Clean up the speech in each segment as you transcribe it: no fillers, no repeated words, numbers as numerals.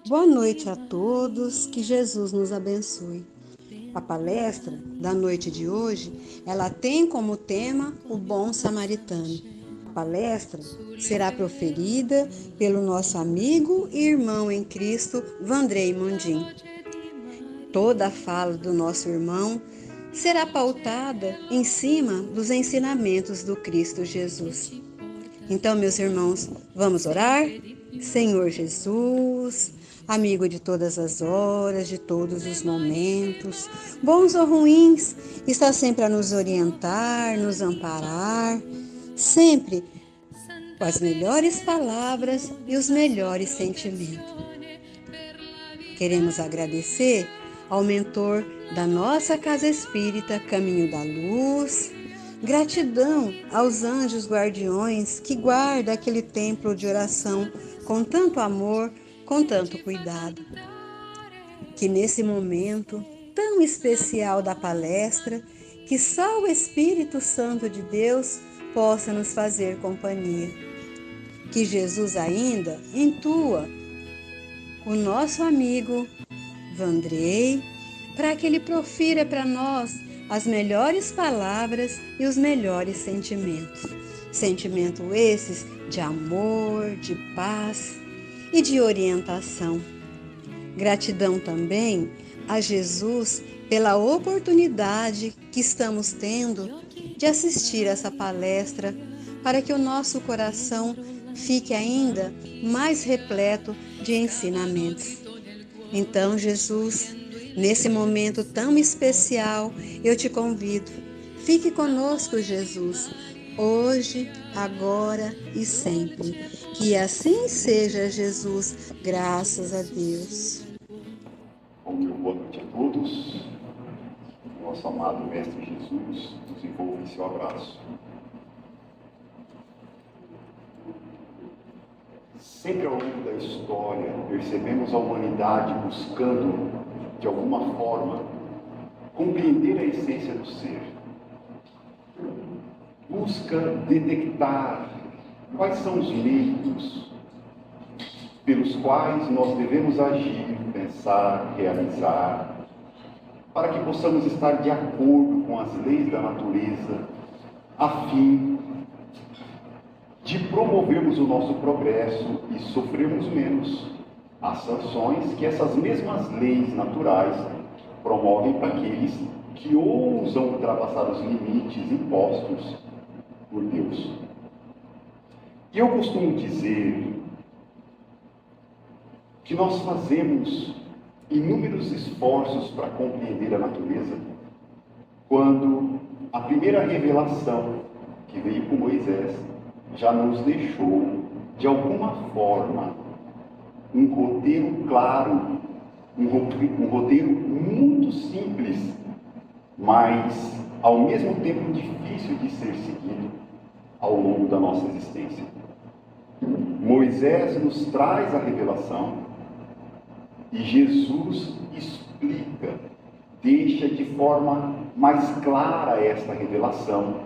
Boa noite a todos, que Jesus nos abençoe. A palestra da noite de hoje, ela tem como tema o bom samaritano. A palestra será proferida pelo nosso amigo e irmão em Cristo, Vandrei Mundim. Toda a fala do nosso irmão será pautada em cima dos ensinamentos do Cristo Jesus. Então, meus irmãos, vamos orar? Senhor Jesus, amigo de todas as horas, de todos os momentos, bons ou ruins, está sempre a nos orientar, nos amparar, sempre com as melhores palavras e os melhores sentimentos. Queremos agradecer ao mentor da nossa Casa Espírita Caminho da Luz. Gratidão aos anjos guardiões que guardam aquele templo de oração com tanto amor, com tanto cuidado. Que nesse momento tão especial da palestra, que só o Espírito Santo de Deus possa nos fazer companhia. Que Jesus ainda intua o nosso amigo Vandrei, para que ele profira para nós as melhores palavras e os melhores sentimentos. Sentimentos esses de amor, de paz e de orientação. Gratidão também a Jesus pela oportunidade que estamos tendo de assistir essa palestra, para que o nosso coração fique ainda mais repleto de ensinamentos. Então, Jesus, nesse momento tão especial, eu te convido. Fique conosco, Jesus, hoje, agora e sempre. Que assim seja, Jesus, graças a Deus. Muito boa noite a todos. Nosso amado Mestre Jesus nos envolve em seu abraço. Sempre ao longo da história, percebemos a humanidade buscando, de alguma forma, compreender a essência do ser. Busca detectar quais são os meios pelos quais nós devemos agir, pensar, realizar, para que possamos estar de acordo com as leis da natureza, a fim de promovermos o nosso progresso e sofrermos menos as sanções que essas mesmas leis naturais promovem para aqueles que ousam ultrapassar os limites impostos por Deus. E eu costumo dizer que nós fazemos inúmeros esforços para compreender a natureza, quando a primeira revelação que veio com Moisés já nos deixou, de alguma forma, um roteiro claro, um roteiro muito simples, mas ao mesmo tempo difícil de ser seguido ao longo da nossa existência. Moisés nos traz a revelação e Jesus explica, deixa de forma mais clara esta revelação,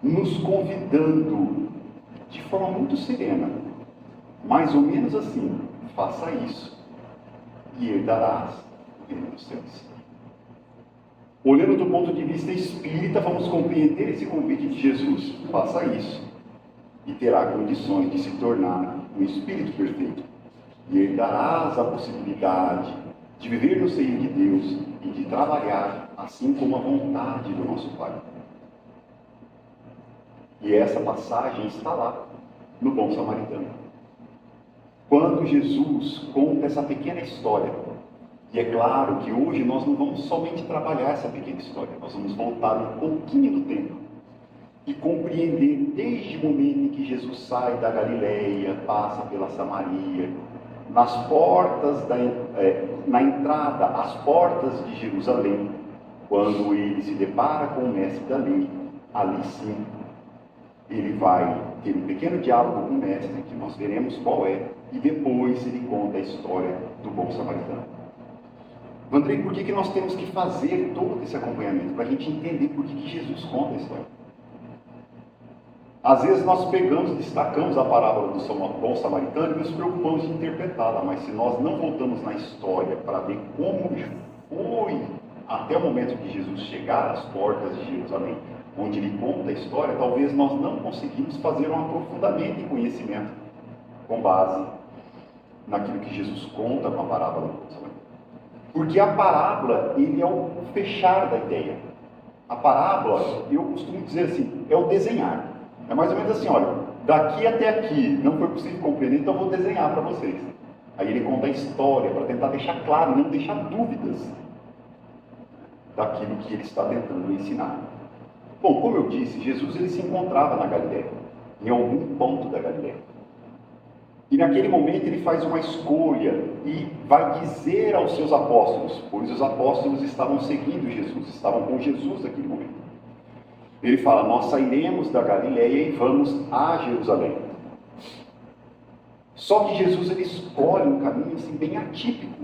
nos convidando de forma muito serena, mais ou menos assim: faça isso e herdarás o reino dos céus. Olhando do ponto de vista espírita, vamos compreender esse convite de Jesus: faça isso e terá condições de se tornar um espírito perfeito, e herdarás a possibilidade de viver no seio de Deus e de trabalhar assim como a vontade do nosso Pai. E essa passagem está lá, no Bom Samaritano. Quando Jesus conta essa pequena história, e é claro que hoje nós não vamos somente trabalhar essa pequena história, nós vamos voltar um pouquinho no tempo e compreender desde o momento em que Jesus sai da Galileia, passa pela Samaria, nas portas, na entrada, às portas de Jerusalém, quando ele se depara com o mestre da lei, ali sim, ele vai ter um pequeno diálogo com o mestre, que nós veremos qual é, e depois ele conta a história do bom samaritano. Vandrei, por que nós temos que fazer todo esse acompanhamento? Para a gente entender por que Jesus conta a história. Às vezes nós pegamos, destacamos a parábola do bom samaritano e nos preocupamos de interpretá-la, mas se nós não voltamos na história para ver como foi até o momento de Jesus chegar às portas de Jerusalém, onde ele conta a história, talvez nós não conseguimos fazer um aprofundamento em conhecimento com base naquilo que Jesus conta com a parábola do bom samaritano. Porque a parábola, ele é o fechar da ideia. A parábola, eu costumo dizer assim, é o desenhar. É mais ou menos assim, olha, daqui até aqui não foi possível compreender, então eu vou desenhar para vocês. Aí ele conta a história para tentar deixar claro, não deixar dúvidas daquilo que ele está tentando ensinar. Bom, como eu disse, Jesus ele se encontrava na Galileia, em algum ponto da Galileia. E naquele momento ele faz uma escolha e vai dizer aos seus apóstolos, pois os apóstolos estavam seguindo Jesus, estavam com Jesus naquele momento. Ele fala, nós sairemos da Galileia e vamos a Jerusalém. Só que Jesus ele escolhe um caminho assim, bem atípico,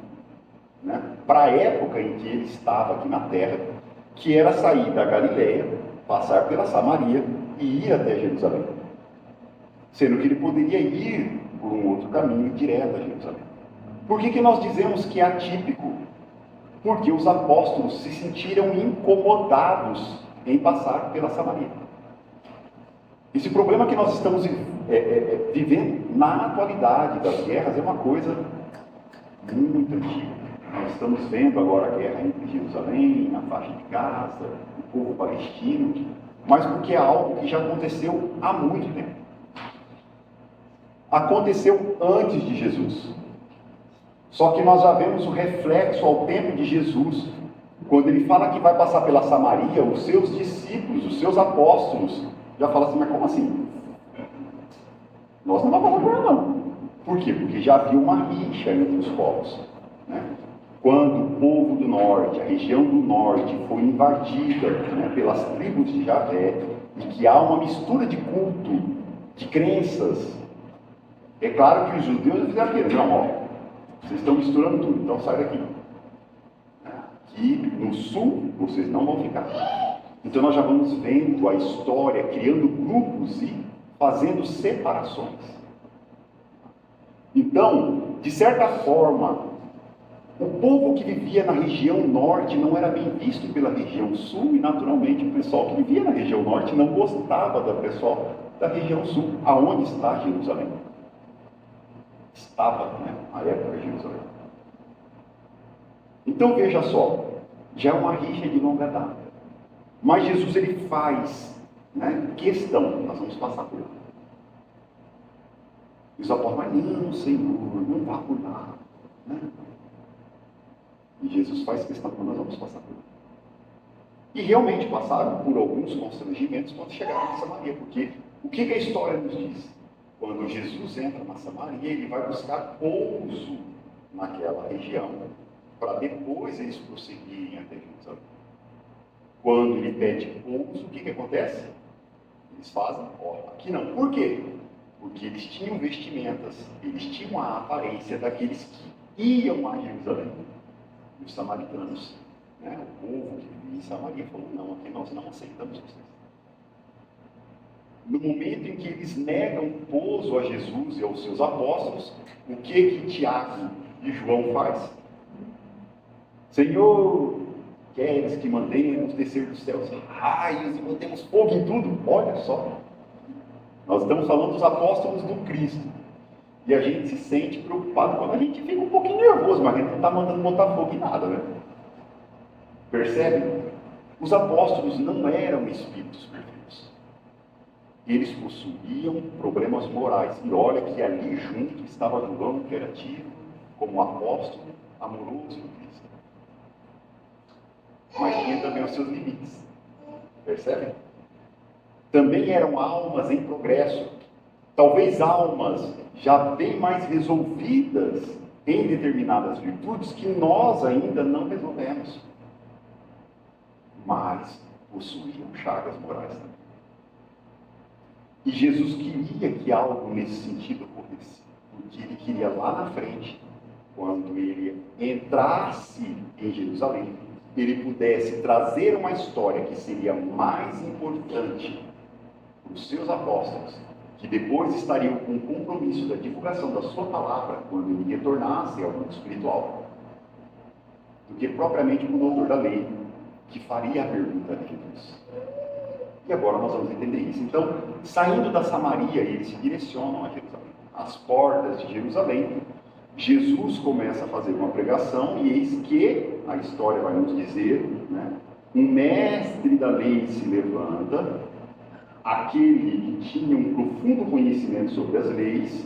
né? Para a época em que ele estava aqui na terra, que era sair da Galileia, passar pela Samaria e ir até Jerusalém. Sendo que ele poderia ir por um outro caminho direto a Jerusalém. Por que nós dizemos que é atípico? Porque os apóstolos se sentiram incomodados em passar pela Samaria. Esse problema que nós estamos vivendo na atualidade das guerras é uma coisa muito antiga. Nós estamos vendo agora a guerra entre Jerusalém, a faixa de Gaza, o povo palestino, mas porque é algo que já aconteceu há muito tempo. Aconteceu antes de Jesus. Só que nós já vemos o reflexo ao tempo de Jesus. Quando ele fala que vai passar pela Samaria, os seus discípulos, os seus apóstolos, já falam assim, mas como assim? Nós não vamos por não. Por quê? Porque já havia uma rixa entre os povos. Né? Quando o povo do norte, a região do norte, foi invadida, né, pelas tribos de Javé, e que há uma mistura de culto, de crenças, é claro que os judeus fizeram aquilo, não, ó, vocês estão misturando tudo, então sai daqui. Aqui no sul, vocês não vão ficar. Então nós já vamos vendo a história, criando grupos e fazendo separações. Então, de certa forma, o povo que vivia na região norte não era bem visto pela região sul, e naturalmente o pessoal que vivia na região norte não gostava do pessoal da região sul, aonde está Jerusalém. Estava, né, na época de Jerusalém. Então veja só, já é uma rixa de longa data. Mas Jesus ele faz, né, questão, nós vamos passar por lá. E os apóstolos, mas não, Senhor, não vá por lá. Né? E Jesus faz questão que nós vamos passar por lá. E realmente passaram por alguns constrangimentos quando chegaram na Samaria, porque o que a história nos diz? Quando Jesus entra na Samaria, ele vai buscar pouso naquela região, para depois eles prosseguirem até Jerusalém. Quando ele pede pouso, o que acontece? Eles fazem, ó, aqui não. Por quê? Porque eles tinham vestimentas, eles tinham a aparência daqueles que iam a Jerusalém. E os samaritanos, né, o povo que vivia em Samaria, falou, não, aqui nós não aceitamos vocês. No momento em que eles negam pouso a Jesus e aos seus apóstolos, o que Tiago e João faz? Senhor, queres que mandemos descer dos céus raios e mantemos fogo em tudo? Olha só, nós estamos falando dos apóstolos do Cristo, e a gente se sente preocupado quando a gente fica um pouquinho nervoso, mas a gente não está mandando botar fogo em nada, né? Percebe? Os apóstolos não eram espíritos perfeitos. Eles possuíam problemas morais. E olha que ali junto estava João, que era tido como apóstolo amoroso do Cristo. Mas tinha também os seus limites. Percebe? Também eram almas em progresso. Talvez almas já bem mais resolvidas em determinadas virtudes que nós ainda não resolvemos. Mas possuíam chagas morais também. E Jesus queria que algo nesse sentido ocorresse, porque ele queria lá na frente, quando ele entrasse em Jerusalém, ele pudesse trazer uma história que seria mais importante para os seus apóstolos, que depois estariam com o compromisso da divulgação da sua palavra quando ele retornasse ao mundo espiritual, do que propriamente para o doutor da lei, que faria a pergunta a Jesus. E agora nós vamos entender isso. Então, saindo da Samaria, eles se direcionam a Jerusalém. Às portas de Jerusalém, Jesus começa a fazer uma pregação e eis que, a história vai nos dizer, né, um mestre da lei se levanta, aquele que tinha um profundo conhecimento sobre as leis,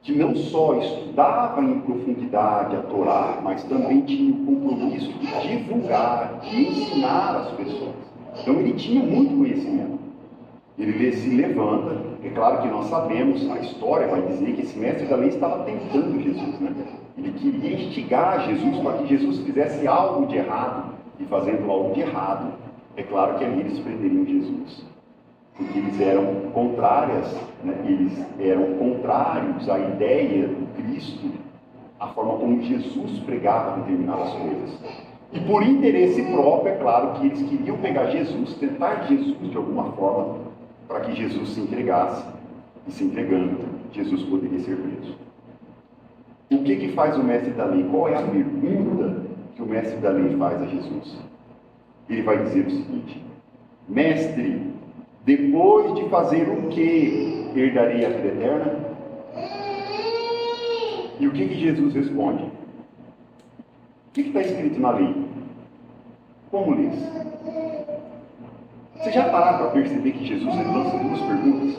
que não só estudava em profundidade a Torá, mas também tinha o compromisso de divulgar, de ensinar as pessoas. Então ele tinha muito conhecimento. Ele se levanta, é claro que nós sabemos, a história vai dizer que esse mestre da lei estava tentando Jesus, né? Ele queria instigar Jesus para que Jesus fizesse algo de errado, e fazendo algo de errado, é claro que ali eles prenderiam Jesus. Porque eles eram contrários à ideia do Cristo, a forma como Jesus pregava determinadas coisas. E por interesse próprio, é claro que eles queriam pegar Jesus, tentar Jesus de alguma forma, para que Jesus se entregasse, e se entregando, Jesus poderia ser preso. O que faz o mestre da lei? Qual é a pergunta que o mestre da lei faz a Jesus? Ele vai dizer o seguinte: mestre, depois de fazer o que herdarei a vida eterna? E o que Jesus responde? O que está escrito na lei? Como lês? Você já pararam para perceber que Jesus lança duas perguntas?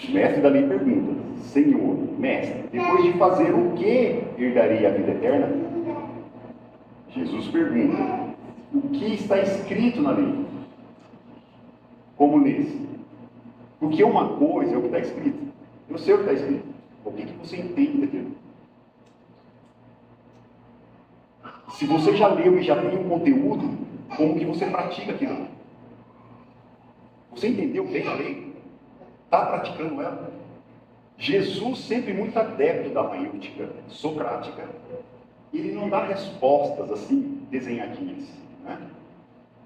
O mestre da lei pergunta: Senhor, mestre, depois de fazer o que herdarei a vida eterna? Jesus pergunta: o que está escrito na lei? Como lês? Porque uma coisa é o que está escrito. Eu sei o que está escrito. O que você entende daquilo? Se você já leu e já tem um conteúdo, como que você pratica aquilo? Você entendeu bem a lei? Está praticando ela? Jesus, sempre muito adepto da maêutica socrática, ele não dá respostas assim, desenhadinhas, né?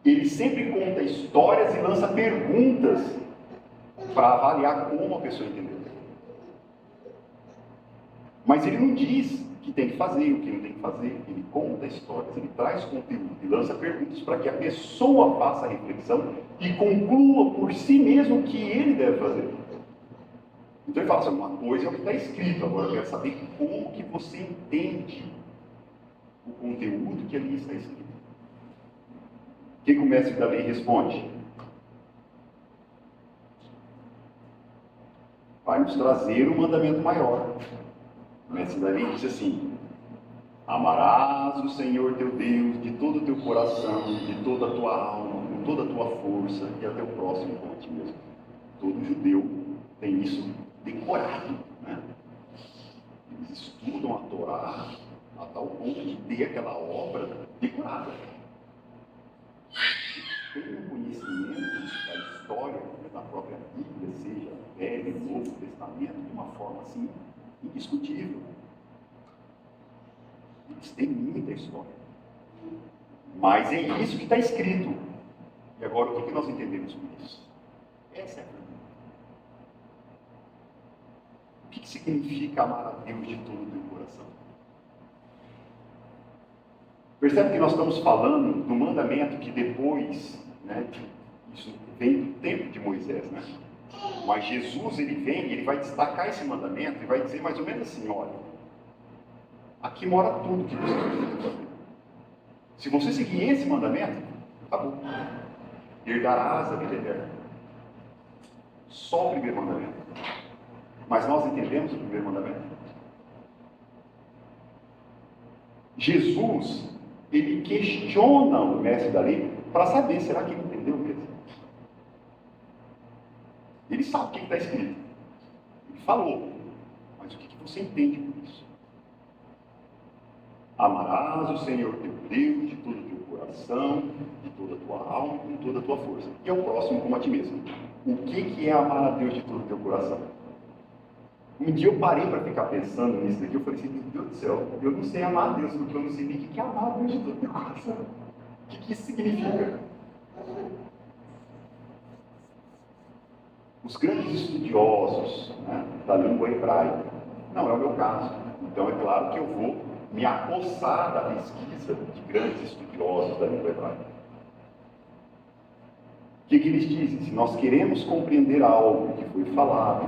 Ele sempre conta histórias e lança perguntas para avaliar como a pessoa entendeu. Mas ele não diz o que tem que fazer, o que não tem que fazer. Ele conta histórias, ele traz conteúdo e lança perguntas para que a pessoa faça a reflexão e conclua por si mesmo o que ele deve fazer. Então ele fala assim: uma coisa é o que está escrito, agora eu quero saber como que você entende o conteúdo que ali está escrito. O que o mestre da lei responde? Vai nos trazer um mandamento maior. O mestre da lei diz assim: amarás o Senhor teu Deus de todo o teu coração, de toda a tua alma, com toda a tua força, e até o próximo como a ti mesmo. Todo judeu tem isso decorado, né? Eles estudam a Torá a tal ponto de ter aquela obra decorada. Tem um conhecimento da história da própria Bíblia, seja Velho e Novo Testamento, de uma forma assim indiscutível. Eles têm muita história. Mas é isso que está escrito. E agora, o que nós entendemos por isso? Essa é a pergunta. O que significa amar a Deus de todo o teu coração? Percebe que nós estamos falando do mandamento que depois, né, isso vem do tempo de Moisés, né? Mas Jesus, ele vem e ele vai destacar esse mandamento e vai dizer mais ou menos assim: olha, aqui mora tudo que você precisa fazer. Se você seguir esse mandamento, acabou. Herdarás a vida eterna. Só o primeiro mandamento. Mas nós entendemos o primeiro mandamento? Jesus, ele questiona o mestre da lei para saber, será que ele entendeu mesmo? Ele sabe o que está escrito. Ele falou. Mas o que você entende por isso? Amarás o Senhor teu Deus de todo o teu coração, de toda a tua alma e com toda a tua força. E ao próximo como a ti mesmo. O que é amar a Deus de todo o teu coração? Um dia eu parei para ficar pensando nisso daqui. Eu falei assim: meu Deus do céu, eu não sei amar a Deus, porque eu não sei nem o que é amar a Deus de todo o teu coração. O que isso significa? Os grandes estudiosos, né, da língua hebraica, não é o meu caso, então é claro que eu vou me apossar da pesquisa de grandes estudiosos da língua hebraica. O que eles dizem? Se nós queremos compreender algo que foi falado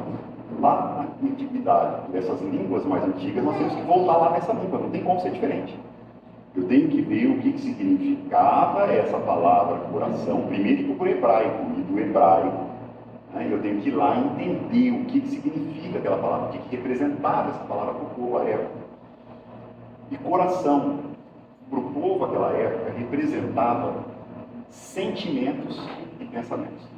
lá na antiguidade, dessas línguas mais antigas, nós temos que voltar lá nessa língua, não tem como ser diferente. Eu tenho que ver o que significava essa palavra coração, primeiro por hebraico, e do hebraico. Eu tenho que ir lá entender o que significa aquela palavra, o que representava essa palavra para o povo à época. E coração, para o povo daquela época, representava sentimentos e pensamentos.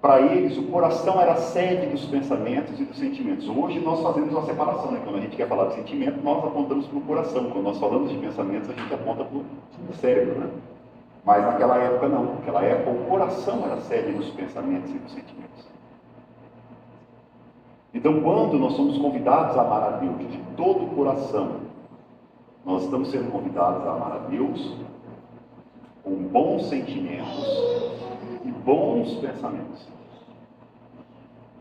Para eles, o coração era a sede dos pensamentos e dos sentimentos. Hoje nós fazemos uma separação, né? Quando a gente quer falar de sentimento, nós apontamos para o coração. Quando nós falamos de pensamentos, a gente aponta para o cérebro, né? Mas naquela época não. Naquela época o coração era a sede dos pensamentos e dos sentimentos. Então, quando nós somos convidados a amar a Deus de todo o coração, nós estamos sendo convidados a amar a Deus com bons sentimentos e bons pensamentos.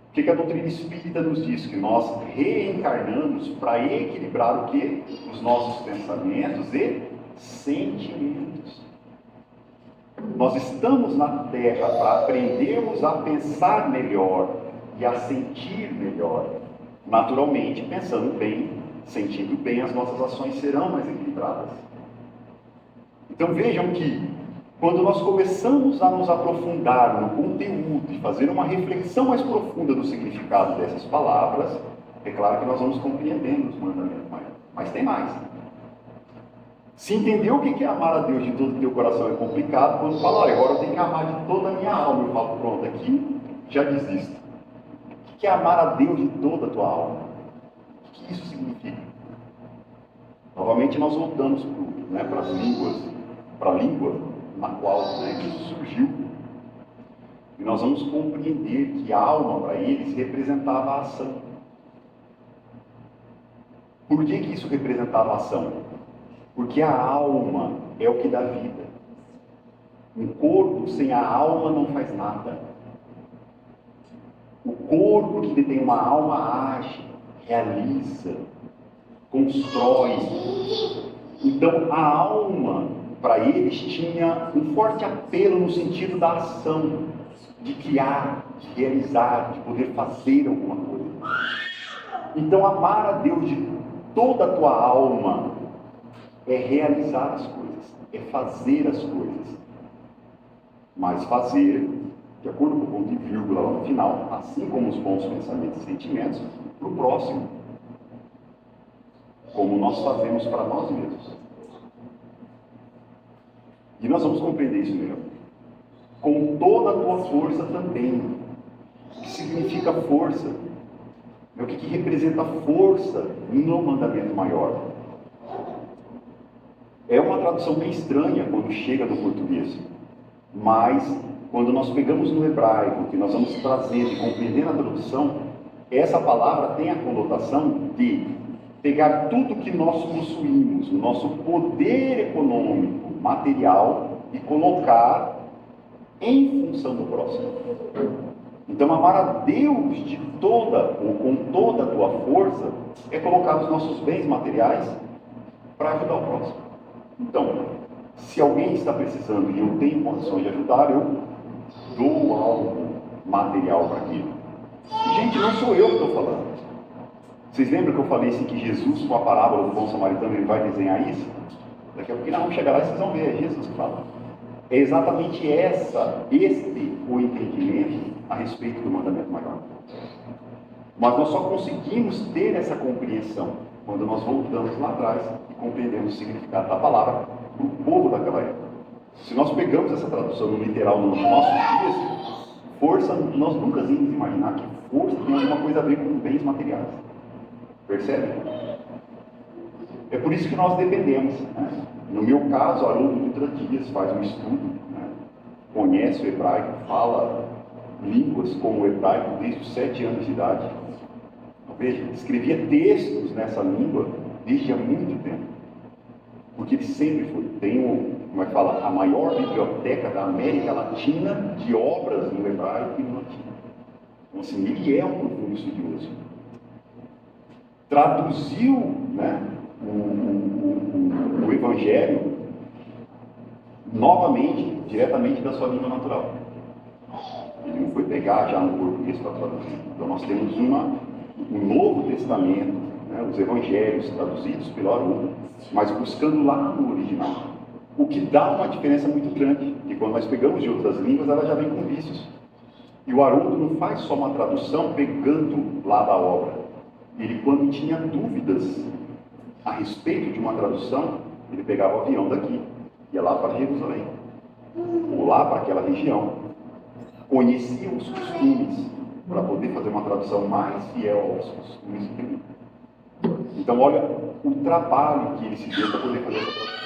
O que a doutrina espírita nos diz? Que nós reencarnamos para equilibrar o quê? Os nossos pensamentos e sentimentos. Nós estamos na Terra para aprendermos a pensar melhor e a sentir melhor. Naturalmente, pensando bem, sentindo bem, as nossas ações serão mais equilibradas. Então vejam que, quando nós começamos a nos aprofundar no conteúdo e fazer uma reflexão mais profunda do significado dessas palavras, é claro que nós vamos compreendendo os mandamentos maiores. Mas tem mais. Se entender o que é amar a Deus de todo o teu coração é complicado, quando fala, olha, agora eu tenho que amar de toda a minha alma, eu falo, pronto, aqui já desisto. O que é amar a Deus de toda a tua alma? O que isso significa? Novamente nós voltamos para as línguas, para a língua na qual isso surgiu. E nós vamos compreender que a alma para eles representava a ação. Por que isso representava a ação? Porque a alma é o que dá vida. Um corpo sem a alma não faz nada. O corpo que tem uma alma age, realiza, constrói. Então a alma, para eles, tinha um forte apelo no sentido da ação, de criar, de realizar, de poder fazer alguma coisa. Então amar a Deus de toda a tua alma é realizar as coisas, é fazer as coisas. Mas fazer, de acordo com o ponto de vírgula lá no final, assim como os bons pensamentos e sentimentos, para o próximo. Como nós fazemos para nós mesmos. E nós vamos compreender isso melhor. Com toda a tua força também. O que significa força? O que representa força no mandamento maior? É uma tradução bem estranha quando chega no português, mas quando nós pegamos no hebraico, que nós vamos trazer e compreender na tradução, essa palavra tem a conotação de pegar tudo que nós possuímos, o nosso poder econômico, material, e colocar em função do próximo. Então, amar a Deus de toda ou com toda a tua força é colocar os nossos bens materiais para ajudar o próximo. Então, se alguém está precisando e eu tenho condições de ajudar, eu dou algo material para aquilo. E, gente, não sou eu que estou falando. Vocês lembram que eu falei assim que Jesus, com a parábola do bom samaritano, ele vai desenhar isso? Daqui a pouco nós vamos chegar lá e vocês vão ver, é Jesus que fala. É exatamente este o entendimento a respeito do mandamento maior. Mas nós só conseguimos ter essa compreensão quando nós voltamos lá atrás e compreendemos o significado da palavra para o povo daquela época. Se nós pegamos essa tradução no literal nos nossos dias, força, nós nunca íamos imaginar que força tem alguma coisa a ver com bens materiais. Percebe? É por isso que nós dependemos. Né? No meu caso, o Haroldo Dutra Dias faz um estudo, né? Conhece o hebraico, fala línguas como o hebraico desde os 7 anos de idade. Veja, escrevia textos nessa língua desde há muito tempo. Porque ele sempre foi. Tem como é que fala, a maior biblioteca da América Latina de obras no hebraico e no latim. Então, assim, ele é um profundo estudioso. Traduziu, né, o Evangelho novamente, diretamente da sua língua natural. Ele não foi pegar já no português para traduzir. Então nós temos um Novo Testamento, né, os Evangelhos traduzidos pelo Haroldo, mas buscando lá no original. O que dá uma diferença muito grande, porque quando nós pegamos de outras línguas, ela já vem com vícios. E o Haroldo não faz só uma tradução pegando lá da obra. Ele, quando tinha dúvidas a respeito de uma tradução, ele pegava o avião daqui, ia lá para Jerusalém, ou lá para aquela região, conhecia os costumes, para poder fazer uma tradução mais fiel aos costumes do período. Então, olha o trabalho que ele se deu para poder fazer essa tradução.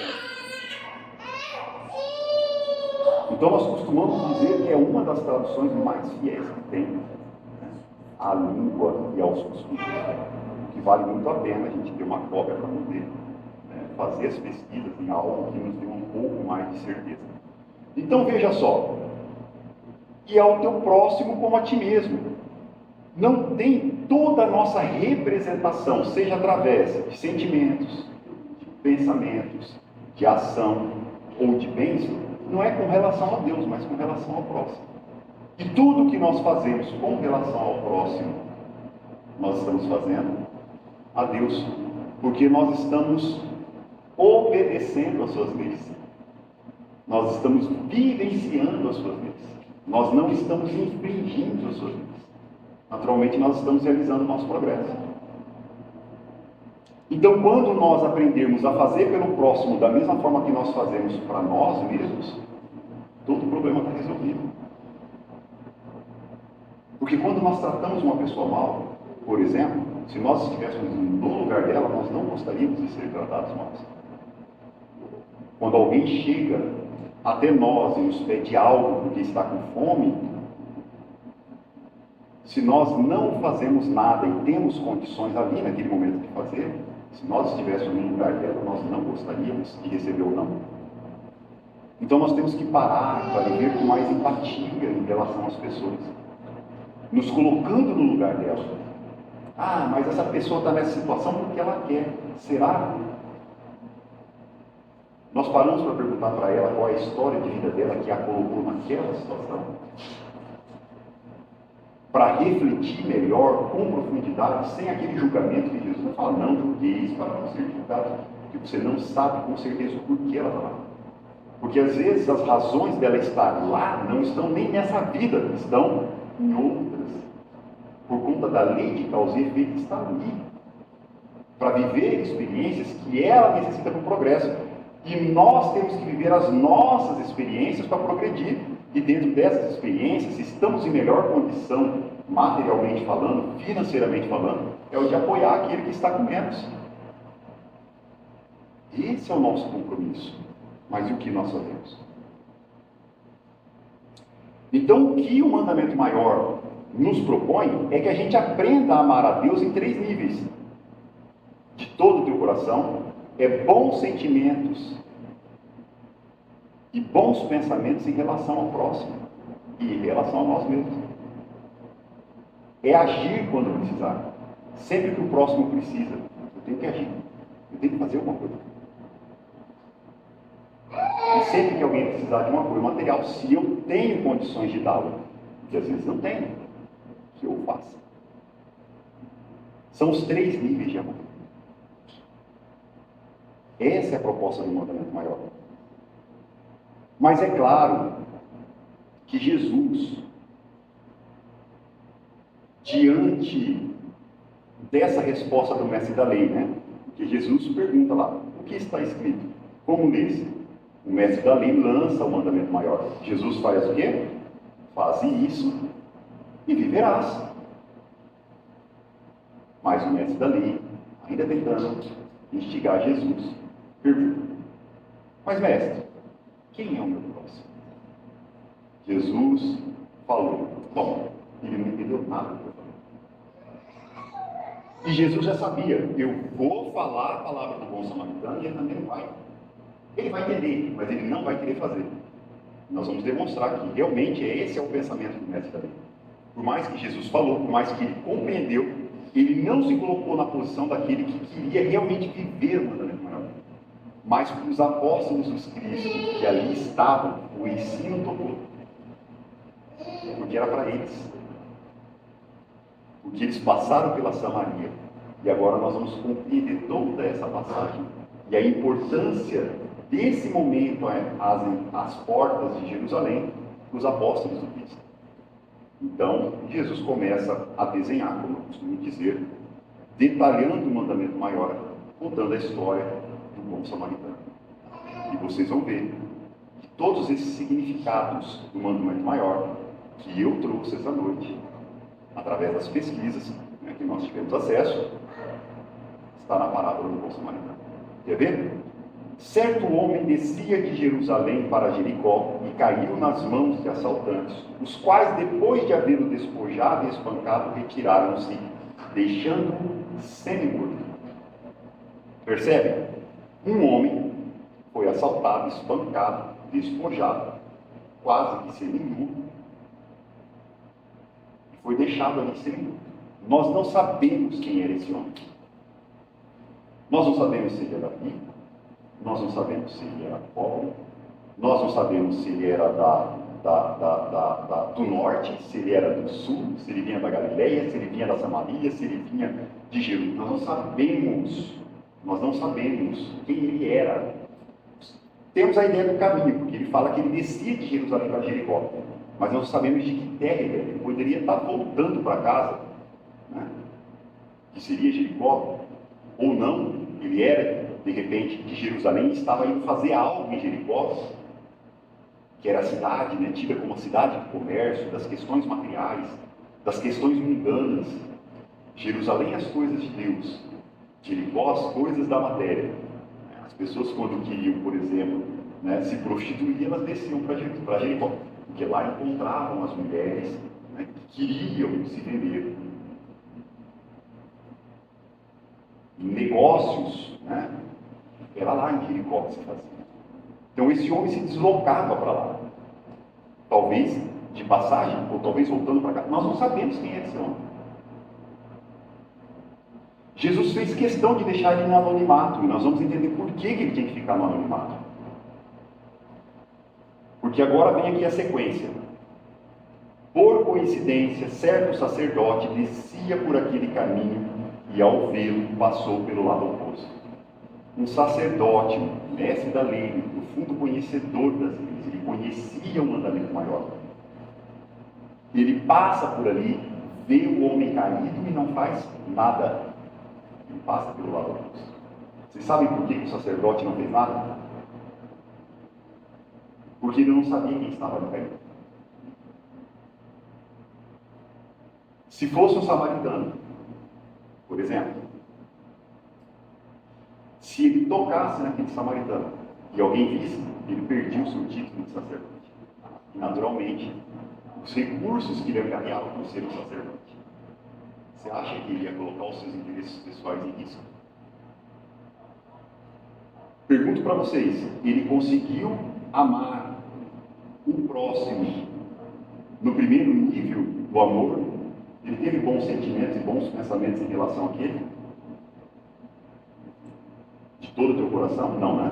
Então, nós costumamos dizer que é uma das traduções mais fiéis que tem, né, à língua e aos costumes. Que vale muito a pena a gente ter uma cópia para poder, né, fazer as pesquisas em algo que nos dê um pouco mais de certeza. Então, veja só. E ao teu próximo como a ti mesmo. Não tem toda a nossa representação, seja através de sentimentos, de pensamentos, de ação ou de bênção, não é com relação a Deus, mas com relação ao próximo. E tudo que nós fazemos com relação ao próximo, nós estamos fazendo a Deus, porque nós estamos obedecendo às suas leis. Nós estamos vivenciando as suas leis. Nós não estamos infringindo as suas leis. Naturalmente, nós estamos realizando o nosso progresso. Então, quando nós aprendermos a fazer pelo próximo da mesma forma que nós fazemos para nós mesmos, todo o problema está resolvido. Porque quando nós tratamos uma pessoa mal, por exemplo, se nós estivéssemos no lugar dela, nós não gostaríamos de ser tratados mal. Quando alguém chega até nós e nos pede algo porque está com fome, se nós não fazemos nada e temos condições ali naquele momento de fazer, se nós estivéssemos no lugar dela, nós não gostaríamos de receber ou não. Então nós temos que parar para viver com mais empatia em relação às pessoas, nos colocando no lugar dela. Ah, mas essa pessoa está nessa situação porque ela quer. Será? Nós paramos para perguntar para ela qual é a história de vida dela que a colocou naquela situação? Para refletir melhor, com profundidade, sem aquele julgamento que Jesus não fala, não julgueis para não ser julgado, porque você não sabe com certeza o porquê ela está lá. Porque às vezes as razões dela estar lá não estão nem nessa vida, estão em outras. Por conta da lei de causa e efeito, está ali. Para viver experiências que ela necessita para o progresso. E nós temos que viver as nossas experiências para progredir. E dentro dessas experiências, se estamos em melhor condição, materialmente falando, financeiramente falando, é o de apoiar aquele que está com menos. Esse é o nosso compromisso. Mas e o que nós fazemos? Então, o que o mandamento maior nos propõe é que a gente aprenda a amar a Deus em 3 níveis. De todo o teu coração, bons sentimentos e bons pensamentos em relação ao próximo e em relação a nós mesmos. É agir quando precisar. Sempre que o próximo precisa, eu tenho que agir. Eu tenho que fazer alguma coisa. E sempre que alguém precisar de um apoio material, se eu tenho condições de dá-lo, que às vezes não tenho, que eu faça. São os 3 níveis de amor. Essa é a proposta do mandamento maior. Mas é claro que Jesus, diante dessa resposta do mestre da lei, né? Que Jesus pergunta lá, o que está escrito? Como lês? O mestre da lei lança o mandamento maior. Jesus faz o quê? Faze isso e viverás. Mas o mestre da lei, ainda tentando instigar Jesus, pergunta, mas mestre, quem é o meu próximo? Jesus falou, bom, ele não entendeu nada do que eu falei. E Jesus já sabia, eu vou falar a palavra do bom samaritano e ele também vai. Ele vai entender, mas ele não vai querer fazer. Nós vamos demonstrar que realmente esse é o pensamento do mestre da lei. Por mais que Jesus falou, por mais que ele compreendeu, ele não se colocou na posição daquele que queria realmente viver o mandamento maior. Mas para os apóstolos de Cristo, que ali estavam, o ensino tocou. Porque era para eles. Porque eles passaram pela Samaria. E agora nós vamos compreender toda essa passagem. E a importância desse momento às portas de Jerusalém para os apóstolos do Cristo. Então, Jesus começa a desenhar, como eu costumo dizer, detalhando o mandamento maior, contando a história do bom samaritano. E vocês vão ver que todos esses significados do mandamento maior que eu trouxe essa noite, através das pesquisas, né, que nós tivemos acesso, está na parábola do bom samaritano. Quer ver? Certo homem descia de Jerusalém para Jericó e caiu nas mãos de assaltantes, os quais, depois de havê-lo despojado e espancado, retiraram-se, deixando-o semi-morto. Percebe? Um homem foi assaltado, espancado, despojado, quase que semi-nu, e foi deixado ali semi-nu. Nós não sabemos quem era esse homem. Nós não sabemos se ele era rico. Nós não sabemos se ele era pobre, nós não sabemos se ele era do norte, se ele era do sul, se ele vinha da Galileia, se ele vinha da Samaria, se ele vinha de Jerusalém. Nós não sabemos quem ele era. Temos a ideia do caminho, porque ele fala que ele descia de Jerusalém para Jericó, mas não sabemos de que terra ele era. Ele poderia estar voltando para casa, né? Que seria Jericó, ou não, ele era de repente, de Jerusalém, estava indo fazer algo em Jericó, que era a cidade, né, tida como a cidade do comércio, das questões materiais, das questões mundanas. Jerusalém, as coisas de Deus. Jericó, as coisas da matéria. As pessoas, quando queriam, por exemplo, né, se prostituir, elas desciam para Jericó, porque lá encontravam as mulheres, né, que queriam se vender. Negócios, né? Era lá em Jericó que se fazia. Então esse homem se deslocava para lá. Talvez de passagem, ou talvez voltando para cá. Nós não sabemos quem é esse homem. Jesus fez questão de deixar ele no anonimato, e nós vamos entender por que ele tinha que ficar no anonimato. Porque agora vem aqui a sequência. Por coincidência, certo sacerdote descia por aquele caminho e ao vê-lo passou pelo lado oposto. Um sacerdote, mestre da lei, profundo conhecedor das leis, ele conhecia o mandamento maior. Ele passa por ali, vê o homem caído e não faz nada. Ele passa pelo lado oposto. Vocês sabem por que o sacerdote não fez nada? Porque ele não sabia quem estava ali caído. Se fosse um samaritano, por exemplo, se ele tocasse naquele samaritano e alguém visse, ele perdia o seu título de sacerdote. E, naturalmente, os recursos que ele angariava por ser um sacerdote. Você acha que ele ia colocar os seus interesses pessoais em risco? Pergunto para vocês, ele conseguiu amar o próximo no primeiro nível do amor? Ele teve bons sentimentos e bons pensamentos em relação àquele? De todo o teu coração? Não, né?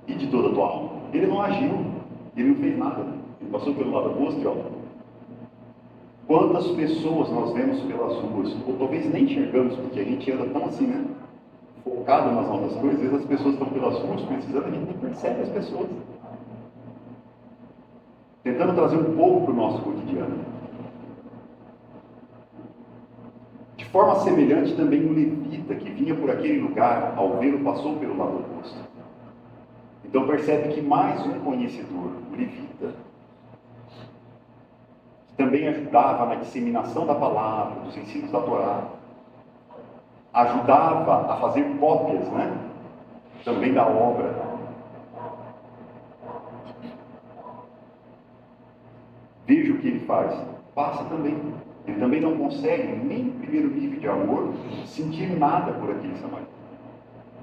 E de toda a tua alma? Ele não agiu, ele não fez nada. Ele passou pelo lado oposto e ó. Quantas pessoas nós vemos pelas ruas, ou talvez nem enxergamos, porque a gente anda tão assim, né? Focado nas nossas coisas, às vezes as pessoas estão pelas ruas precisando, a gente nem percebe as pessoas. Tentando trazer um pouco para o nosso cotidiano. De forma semelhante também o levita que vinha por aquele lugar, ao vê-lo, passou pelo lado oposto. Então percebe que mais um conhecedor, o levita, que também ajudava na disseminação da palavra, dos ensinos da Torá, ajudava a fazer cópias, né? Também da obra. Veja o que ele faz. Passa também. Ele também não consegue, nem no primeiro nível de amor, sentir nada por aquele samaritano.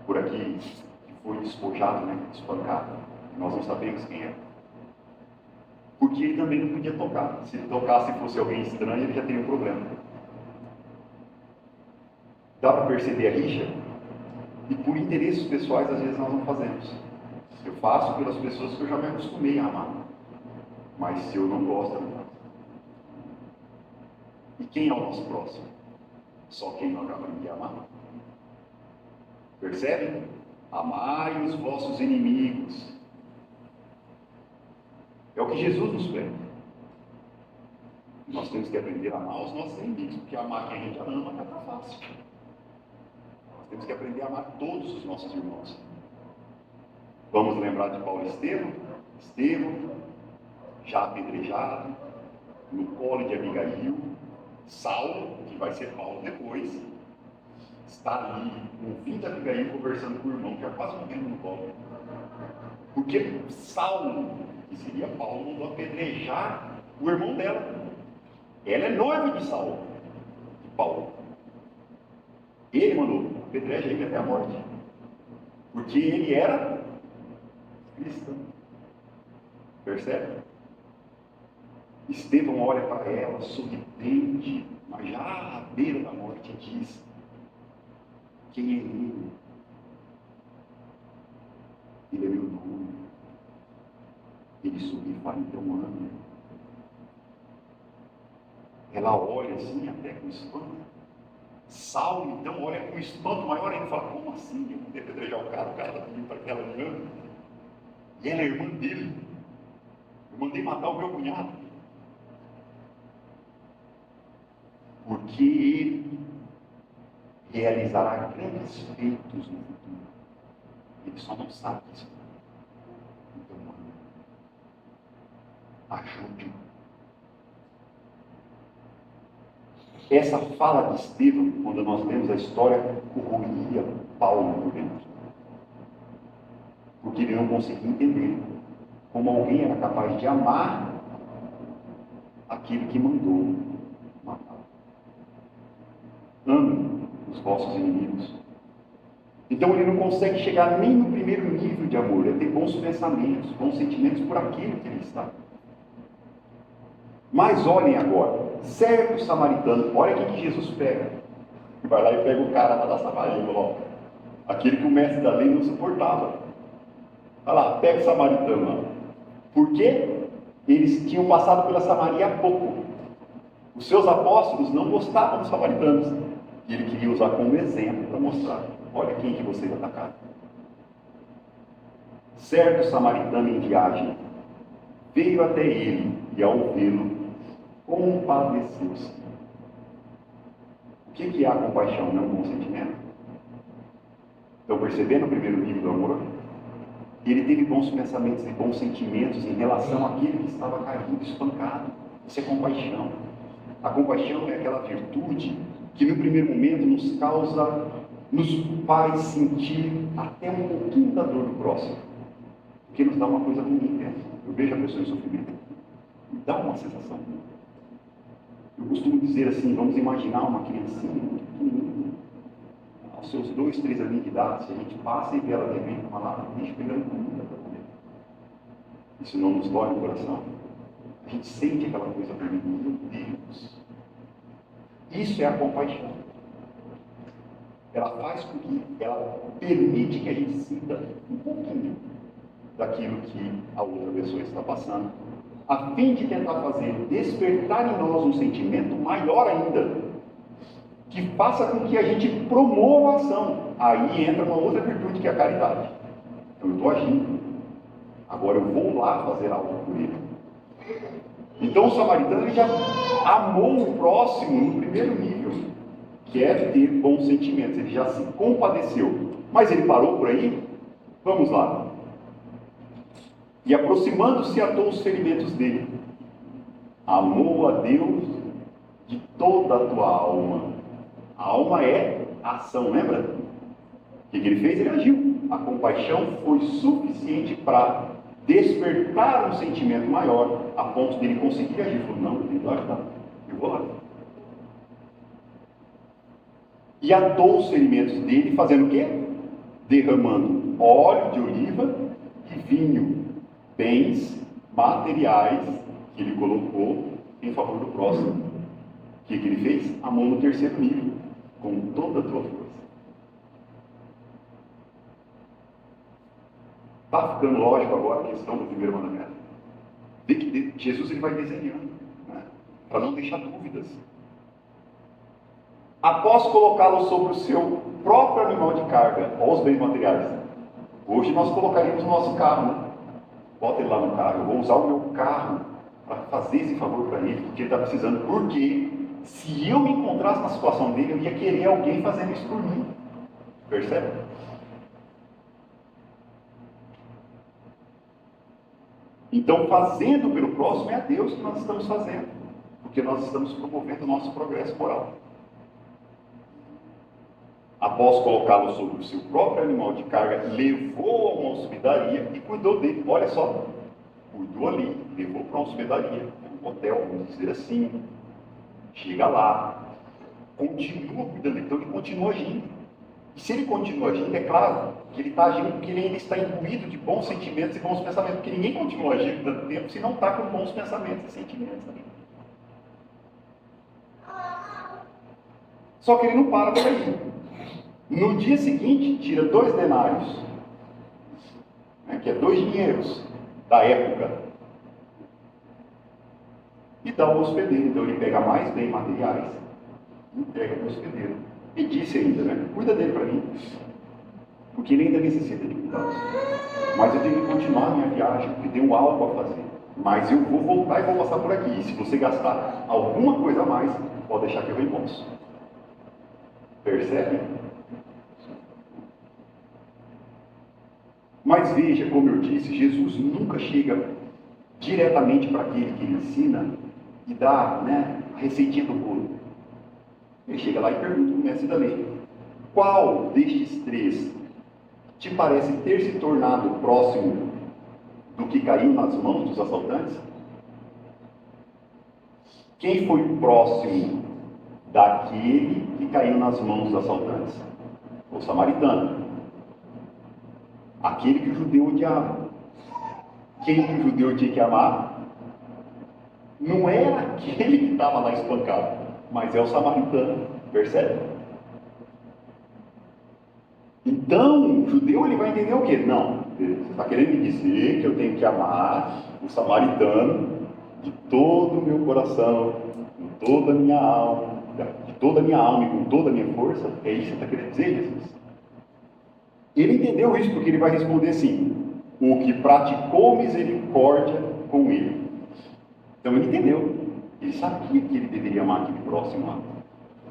Por aquele que foi despojado, né? Espancado. Nós não sabemos quem é. Porque ele também não podia tocar. Se ele tocasse e fosse alguém estranho, ele já teria um problema. Dá para perceber a rixa? E por interesses pessoais, às vezes nós não fazemos. Eu faço pelas pessoas que eu já me acostumei a amar. Mas se eu não gosto, eu não faço. E quem é o nosso próximo? Só quem não acaba de amar. Percebem? Amai os vossos inimigos. É o que Jesus nos pede. Nós temos que aprender a amar os nossos inimigos, porque amar quem a gente ama não é fácil. Nós temos que aprender a amar todos os nossos irmãos. Vamos lembrar de Paulo e Estevão? Estevão, já apedrejado, no colo de Abigail. Saulo, que vai ser Paulo depois, está ali, ouvindo Abigail conversando com o irmão, que já quase morrendo no colo. Porque Saulo, que seria Paulo, mandou apedrejar o irmão dela. Ela é noiva de Saulo, de Paulo. Ele mandou, apedreja ele até a morte. Porque ele era cristão. Percebe? Estevão olha para ela, sorridente, mas já à beira da morte diz: quem é ele? Ele é meu nome. Ele sorri e fala: então ame. Ela olha assim, até com espanto. Saulo, então, olha com espanto maior ainda e fala: como assim? Eu vou apedrejar o cara está pedindo para que ela me ame. E ela é irmã dele. Eu mandei matar o meu cunhado. Porque ele realizará grandes feitos no futuro. Ele só não sabe disso. Então, ajude-o. Essa fala de Estevão, quando nós lemos a história, corroía Paulo por dentro. Porque ele não conseguia entender como alguém era capaz de amar aquele que mandou matar. Ame os vossos inimigos. Então ele não consegue chegar nem no primeiro nível de amor, é ter bons pensamentos, bons sentimentos por aquilo que ele está. Mas olhem agora, certo samaritano, olha o que Jesus pega. Vai lá e pega o cara lá da Samaria e coloca. Aquele que o mestre da lei não suportava. Olha lá, pega o samaritano lá. Por quê? Eles tinham passado pela Samaria há pouco. Os seus apóstolos não gostavam dos samaritanos. E ele queria usar como exemplo para mostrar: olha quem que vocês atacaram. Certo samaritano em viagem veio até ele e, ao vê-lo, compadeceu-se. O que é a compaixão? Não é um bom sentimento? Estão percebendo o primeiro nível do amor? Ele teve bons pensamentos e bons sentimentos em relação àquele que estava caído, espancado. Isso é compaixão. A compaixão é aquela virtude que no primeiro momento nos faz sentir até um pouquinho da dor do próximo. Porque nos dá uma coisa ruim, né? Eu vejo a pessoa em sofrimento, me dá uma sensação. Eu costumo dizer assim: vamos imaginar uma criancinha muito pequenininha, aos seus 2, 3 aninhos de idade, se a gente passa e vê ela de repente uma lata de lixo pegando comida para comer. Isso não nos dói no coração? A gente sente aquela coisa por mim, meu Deus. Isso é a compaixão. Ela faz com que, ela permite que a gente sinta um pouquinho daquilo que a outra pessoa está passando, a fim de tentar fazer despertar em nós um sentimento maior ainda, que faça com que a gente promova a ação. Aí entra uma outra virtude, que é a caridade. Então eu estou agindo, agora eu vou lá fazer algo por ele. Então o samaritano, ele já amou o próximo no primeiro nível, que é ter bons sentimentos. Ele já se compadeceu. Mas ele parou por aí? Vamos lá. E aproximando-se, atou os ferimentos dele. Amou a Deus de toda a tua alma. A alma é a ação, lembra? O que ele fez? Ele agiu. A compaixão foi suficiente para despertar um sentimento maior, a ponto de ele conseguir agir. Ele falou: não, eu tenho que ajudar, eu vou lá. E atou os ferimentos dele, fazendo o quê? derramando óleo de oliva e vinho, bens materiais que ele colocou em favor do próximo. O que ele fez? Amou no terceiro nível, com toda a tua força. Está ficando lógico agora a questão do primeiro mandamento? Vê que Jesus ele vai desenhando, né? Para não deixar dúvidas. Após colocá-lo sobre o seu próprio animal de carga, ou os bens materiais. Hoje nós colocaríamos o nosso carro, né? Bota ele lá no carro, eu vou usar o meu carro para fazer esse favor para ele, porque ele está precisando. Porque se eu me encontrasse na situação dele, eu ia querer alguém fazendo isso por mim. Percebe? Então, fazendo pelo próximo é a Deus que nós estamos fazendo, porque nós estamos promovendo o nosso progresso moral. Após colocá-lo sobre o seu próprio animal de carga, levou a uma hospedaria e cuidou dele. Olha só, cuidou ali, levou para uma hospedaria, um hotel, vamos dizer assim. Chega lá, continua cuidando dele, então ele continua agindo. E se ele continua agindo, é claro que ele está agindo porque ele ainda está imbuído de bons sentimentos e bons pensamentos, porque ninguém continua agindo tanto tempo se não está com bons pensamentos e sentimentos também. Só que ele não para por aí. No dia seguinte, tira 2 denários, né, que é 2 dinheiros da época, e dá ao hospedeiro. Então ele pega mais bens materiais e entrega para o hospedeiro. E disse ainda, né? Cuida dele para mim, porque ele ainda necessita de cuidados. Mas eu tenho que continuar a minha viagem, porque tenho algo a fazer. Mas eu vou voltar e vou passar por aqui. E se você gastar alguma coisa a mais, pode deixar que eu reembolso. Percebe? Mas veja, como eu disse, Jesus nunca chega diretamente para aquele que ele ensina e dá, né, a receitinha do bolo. Ele chega lá e pergunta ao mestre da lei: qual destes 3 te parece ter se tornado próximo do que caiu nas mãos dos assaltantes? Quem foi próximo daquele que caiu nas mãos dos assaltantes? O samaritano. Aquele que o judeu odiava. Quem que o judeu tinha que amar? Não era aquele que estava lá espancado, mas é o samaritano. Percebe? Então, o judeu ele vai entender o quê? Não, você está querendo me dizer que eu tenho que amar o samaritano de todo o meu coração, com toda a minha alma, de toda a minha alma e com toda a minha força? É isso que você está querendo dizer, Jesus? Ele entendeu isso porque ele vai responder assim: o que praticou misericórdia com ele. Então ele entendeu. Ele sabia que ele deveria amar aquele próximo lá.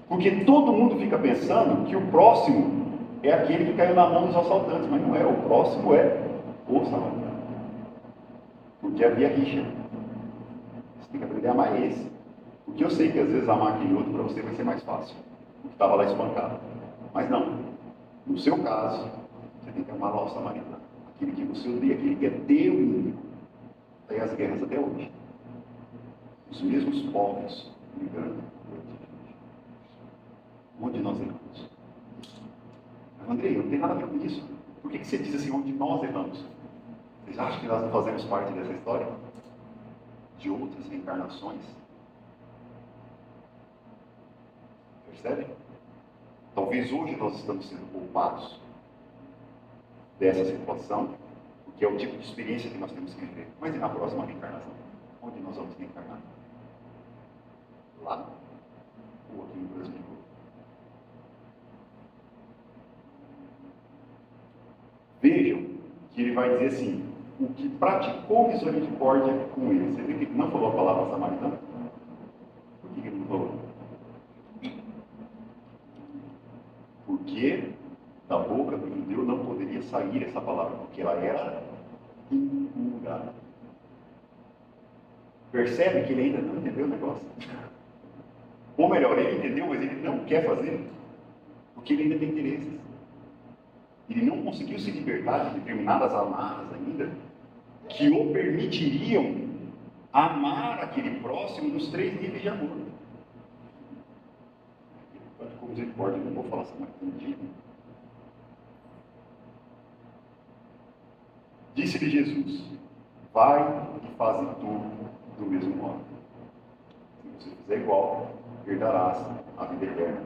Porque todo mundo fica pensando que o próximo é aquele que caiu na mão dos assaltantes, mas não é. O próximo é o samaritano. Porque havia rixa. Você tem que aprender a amar esse. Porque eu sei que às vezes amar aquele outro para você vai ser mais fácil. O que estava lá espancado. Mas não. No seu caso, você tem que amar lá o samaritano. Aquele que você odeia, aquele que é teu inimigo. Tem as guerras até hoje. Os mesmos povos brigando. Onde nós erramos? Andrei, não tem nada a ver com isso. Por que você diz assim, onde nós erramos? Vocês acham que nós não fazemos parte dessa história? De outras reencarnações? Percebe? Talvez hoje nós estamos sendo poupados dessa situação, porque é o tipo de experiência que nós temos que viver. Mas e na próxima reencarnação? Onde nós vamos reencarnar? Lá? Ou aqui no Brasil? Vejam que ele vai dizer assim: o que praticou misericórdia com ele. Você vê que ele não falou a palavra samaritana? Por que ele não falou? Porque da boca do judeu não poderia sair essa palavra, porque ela era impura. Percebe que ele ainda não entendeu o negócio? Ou melhor, ele entendeu, mas ele não quer fazer, porque ele ainda tem interesses. Ele não conseguiu se libertar de determinadas amarras ainda, que o permitiriam amar aquele próximo nos 3 níveis de amor. Com misericórdia, não vou falar samaritano. Disse-lhe Jesus: vai e faze tu do mesmo modo. Se você fizer igual, herdarás a vida eterna.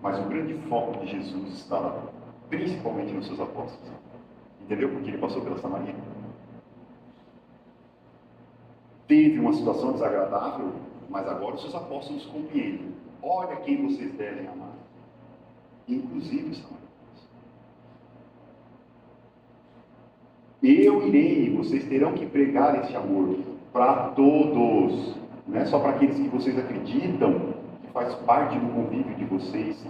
Mas o grande foco de Jesus estava principalmente nos seus apóstolos. Entendeu por que ele passou pela Samaria? Teve uma situação desagradável, mas agora os seus apóstolos compreendem. Olha quem vocês devem amar. Inclusive os samaritanos. Eu irei, vocês terão que pregar esse amor para todos. Não é só para aqueles que vocês acreditam que faz parte do convívio de vocês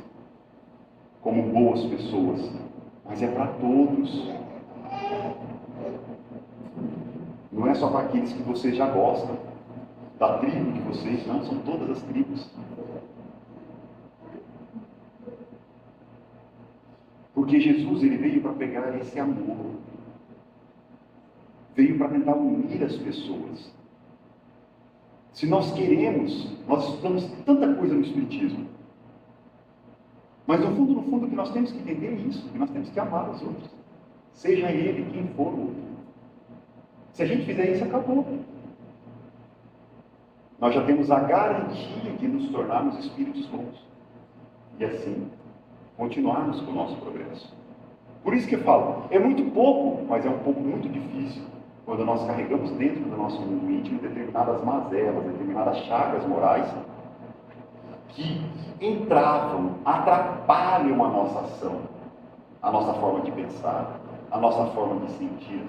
como boas pessoas, mas é para todos. Não é só para aqueles que vocês já gostam, da tribo que vocês, não, são todas as tribos. Porque Jesus, ele veio para pegar esse amor. Veio para tentar unir as pessoas. Se nós queremos, nós estudamos tanta coisa no Espiritismo. Mas no fundo, o que nós temos que entender é isso, que nós temos que amar os outros. Seja ele quem for o outro. Se a gente fizer isso, acabou. Nós já temos a garantia de nos tornarmos espíritos bons. E assim, continuarmos com o nosso progresso. Por isso que eu falo, é muito pouco, mas é um pouco muito difícil, quando nós carregamos dentro do nosso mundo íntimo determinadas mazelas, determinadas chagas morais, que entravam, atrapalham a nossa ação, a nossa forma de pensar, a nossa forma de sentir.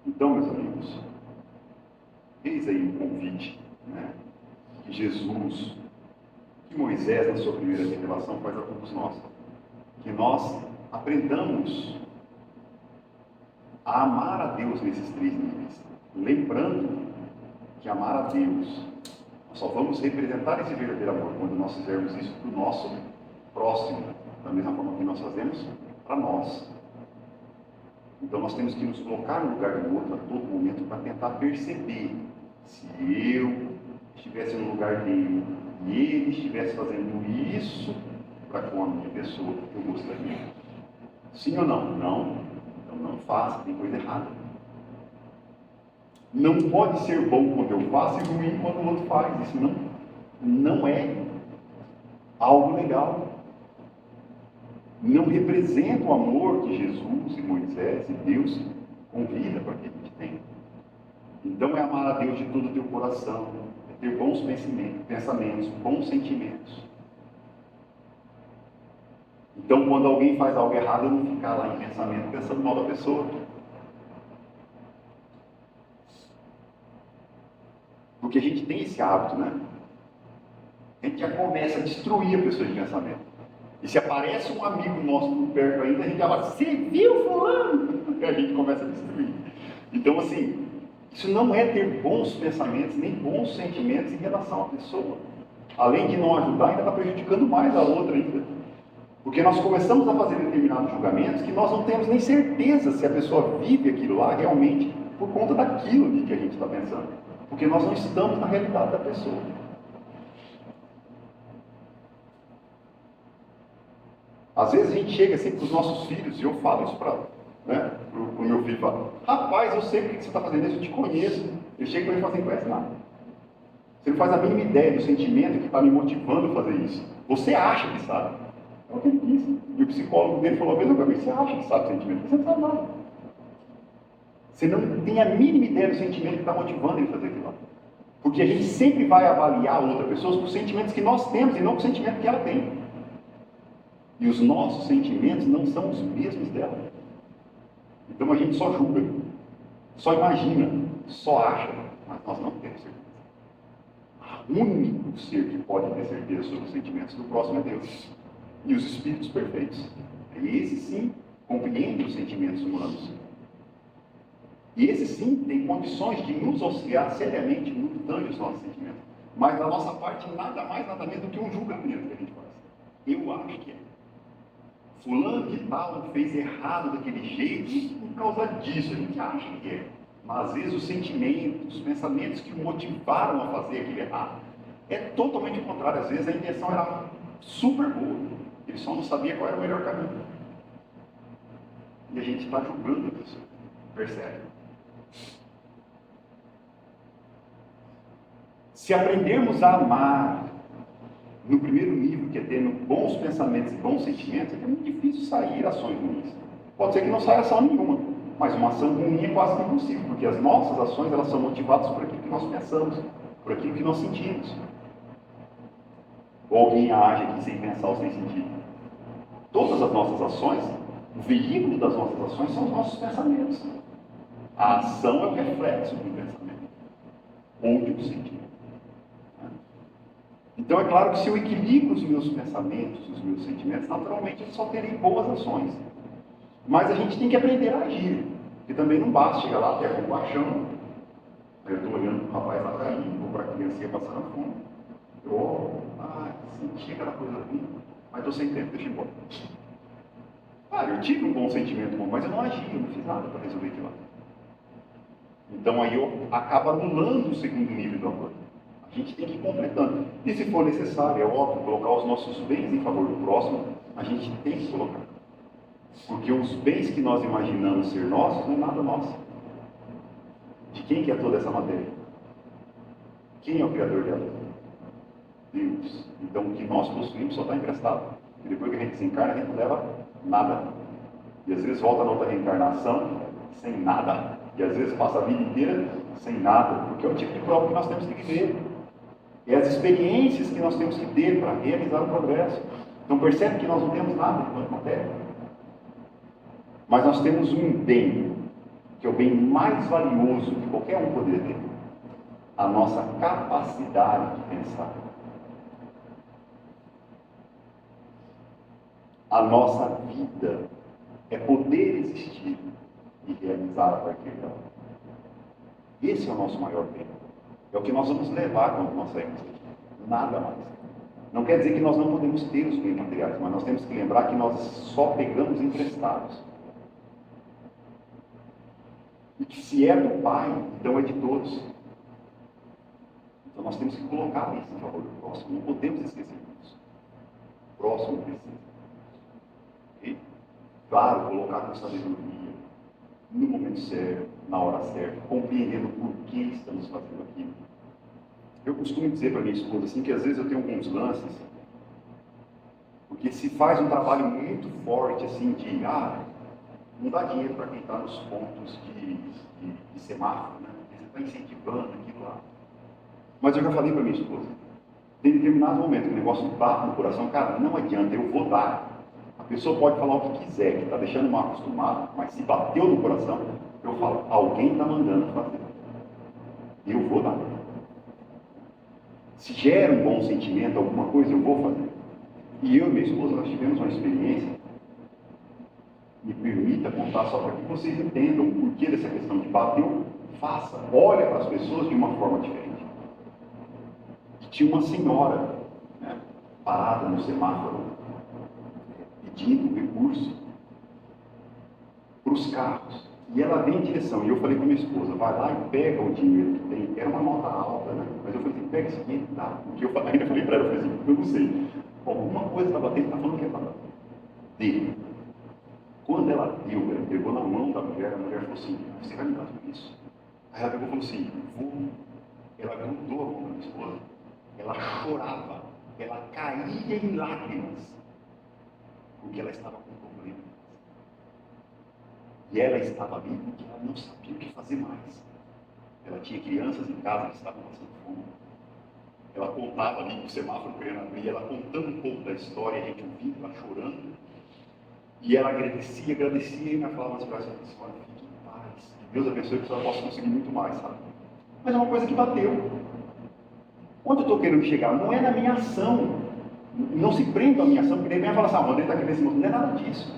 Então, meus amigos, eis aí um convite, né, que Jesus, que Moisés, na sua primeira revelação, faz a todos nós. Que nós aprendamos a amar a Deus nesses 3 níveis. Lembrando que amar a Deus, nós só vamos representar esse verdadeiro amor quando nós fizermos isso para o nosso próximo, da mesma forma que nós fazemos para nós. Então nós temos que nos colocar no lugar do outro a todo momento para tentar perceber se eu estivesse no lugar dele e ele estivesse fazendo isso para com a minha pessoa que eu gostaria. Sim ou não? Não. Então não faça, tem coisa errada. Não pode ser bom quando eu faço e ruim quando o outro faz. Isso não é algo legal. Não representa o amor que Jesus e Moisés e Deus convida para que a gente tenha. Então é amar a Deus de todo o teu coração, é ter bons pensamentos, bons sentimentos. Então quando alguém faz algo errado, eu não ficar lá em pensamento pensando mal da pessoa. Porque a gente tem esse hábito, né? A gente já começa a destruir a pessoa de pensamento. E se aparece um amigo nosso por perto ainda, a gente já fala, você viu fulano? E a gente começa a destruir. Então, assim, isso não é ter bons pensamentos, nem bons sentimentos em relação à pessoa. Além de não ajudar, ainda está prejudicando mais a outra ainda. Porque nós começamos a fazer determinados julgamentos que nós não temos nem certeza se a pessoa vive aquilo lá realmente por conta daquilo ali que a gente está pensando. Porque nós não estamos na realidade da pessoa. Às vezes a gente chega assim para os nossos filhos, e eu falo isso para o meu filho, falo, rapaz, eu sei por que você está fazendo isso, eu te conheço. Eu chego para ele e falo assim, não conhece nada. Você não faz a mínima ideia do sentimento que está me motivando a fazer isso. Você acha que sabe. É o que ele disse. E o psicólogo dele falou a mesma coisa, você acha que sabe o sentimento, você não sabe nada. Você não tem a mínima ideia do sentimento que está motivando ele a fazer aquilo. Porque a gente sempre vai avaliar outras pessoas por sentimentos que nós temos e não por sentimento que ela tem. E os nossos sentimentos não são os mesmos dela. Então a gente só julga, só imagina, só acha, mas nós não temos certeza. O único ser que pode ter certeza sobre os sentimentos do próximo é Deus. E os espíritos perfeitos. E esses sim compreendem os sentimentos humanos. E esses sim têm condições de nos auxiliar seriamente no tanto os nossos sentimentos. Mas da nossa parte, nada mais, nada menos do que um julgamento que a gente faz. Eu acho que é. Fulano de tal fez errado daquele jeito e por causa disso a gente acha que é. Mas às vezes os sentimentos, os pensamentos que o motivaram a fazer aquele errado é totalmente o contrário. Às vezes a intenção era super boa, ele só não sabia qual era o melhor caminho. e a gente está julgando a pessoa. Percebe? Se aprendermos a amar no primeiro nível, que é tendo bons pensamentos e bons sentimentos, é muito difícil sair ações ruins. Pode ser que não saia ação nenhuma, mas uma ação ruim é quase impossível, porque as nossas ações elas são motivadas por aquilo que nós pensamos, por aquilo que nós sentimos. Ou alguém age aqui sem pensar ou sem sentir. Todas as nossas ações, o veículo das nossas ações são os nossos pensamentos. A ação é o reflexo do pensamento ou de um sentimento. Então é claro que se eu equilibro os meus pensamentos, os meus sentimentos, naturalmente eu só terei boas ações. Mas a gente tem que aprender a agir. Porque também não basta chegar lá, ter compaixão. Aí eu estou olhando para o rapaz lá caindo, ou para a criancinha passando fome. Eu olho, senti aquela coisa ruim, mas estou sem tempo, deixa eu ir embora. Eu tive um bom sentimento bom, mas eu não agi, eu não fiz nada para resolver aquilo lá. Então aí eu acabo anulando o segundo nível do amor. A gente tem que ir completando. E se for necessário, é óbvio, colocar os nossos bens em favor do próximo, a gente tem que colocar. Porque os bens que nós imaginamos ser nossos não é nada nosso. De quem que é toda essa matéria? Quem é o Criador dela? Deus. Então o que nós possuímos só está emprestado. E depois que a gente se encarna, a gente não leva nada. E às vezes volta na outra reencarnação sem nada. E às vezes passa a vida inteira sem nada. Porque é o tipo de prova que nós temos que viver. É as experiências que nós temos que ter para realizar o progresso. Então percebe que nós não temos nada enquanto matéria. Mas nós temos um bem, que é o bem mais valioso que qualquer um poderia ter. A nossa capacidade de pensar. A nossa vida é poder existir e realizar a partir dela. Esse é o nosso maior bem. É o que nós vamos levar quando nós saímos daqui. Nada mais. Não quer dizer que nós não podemos ter os bens materiais, mas nós temos que lembrar que nós só pegamos emprestados. E que se é do Pai, então é de todos. Então nós temos que colocar isso em favor do próximo. Não podemos esquecer disso. O próximo precisa. E, claro, colocar com sabedoria, no momento certo, na hora certa, compreendendo por que estamos fazendo aquilo. Eu costumo dizer para minha esposa assim, que às vezes eu tenho alguns lances, porque se faz um trabalho muito forte assim de não dá dinheiro para quem está nos pontos de semáforo, né? Você está incentivando aquilo lá. Mas eu já falei para minha esposa, tem determinado momento que o negócio bate no coração, cara, não adianta, eu vou dar. A pessoa pode falar o que quiser, que está deixando mal acostumado, mas se bateu no coração, eu falo, alguém está mandando fazer. Eu vou dar. Se gera um bom sentimento, alguma coisa, eu vou fazer. E eu e minha esposa, nós tivemos uma experiência, me permita contar só para que vocês entendam o porquê dessa questão de bateu, faça, olha para as pessoas de uma forma diferente. E tinha uma senhora, né, parada no semáforo, pedindo recurso para os carros. E ela vem em direção, e eu falei com minha esposa, vai lá e pega o dinheiro que tem. Era uma nota alta, né? Mas eu falei assim, pega esse dinheiro, dá. Porque eu ainda falei para ela, eu falei assim, eu não sei. Alguma coisa está batendo, está falando que é para dar. Dele. Quando ela deu, ela pegou na mão da mulher, a mulher falou assim, você vai me dar tudo isso? Aí ela pegou e falou assim, vou. Ela grudou a mão da minha esposa, ela chorava, ela caía em lágrimas, porque ela estava com problema. E ela estava ali porque ela não sabia o que fazer mais. Ela tinha crianças em casa que estavam passando fome. Ela contava ali o semáforo querendo abrir, ela contando um pouco da história, a gente ouvindo, ela chorando. E ela agradecia, e me falava umas frases assim, olha, fique em paz. Deus abençoe que a senhora possa conseguir muito mais, sabe? Mas é uma coisa que bateu. Onde eu estou querendo chegar? Não é na minha ação. Não se prendam à minha ação, porque daí vem falar assim, o André está querendo esse mundo. Não é nada disso.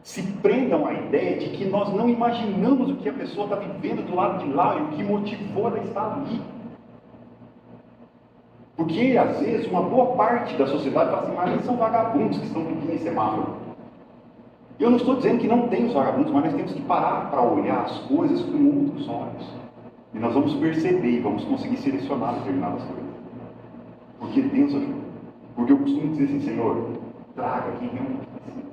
Se prendam à ideia de que nós não imaginamos o que a pessoa está vivendo do lado de lá e o que motivou ela a estar ali. Porque, às vezes, uma boa parte da sociedade fala assim, mas eles são vagabundos que estão pedindo em semáforo. Eu não estou dizendo que não tem os vagabundos, mas nós temos que parar para olhar as coisas com outros olhos. E nós vamos perceber e vamos conseguir selecionar determinadas coisas. Porque Deus ajuda. Porque eu costumo dizer assim, Senhor, traga quem realmente precisa.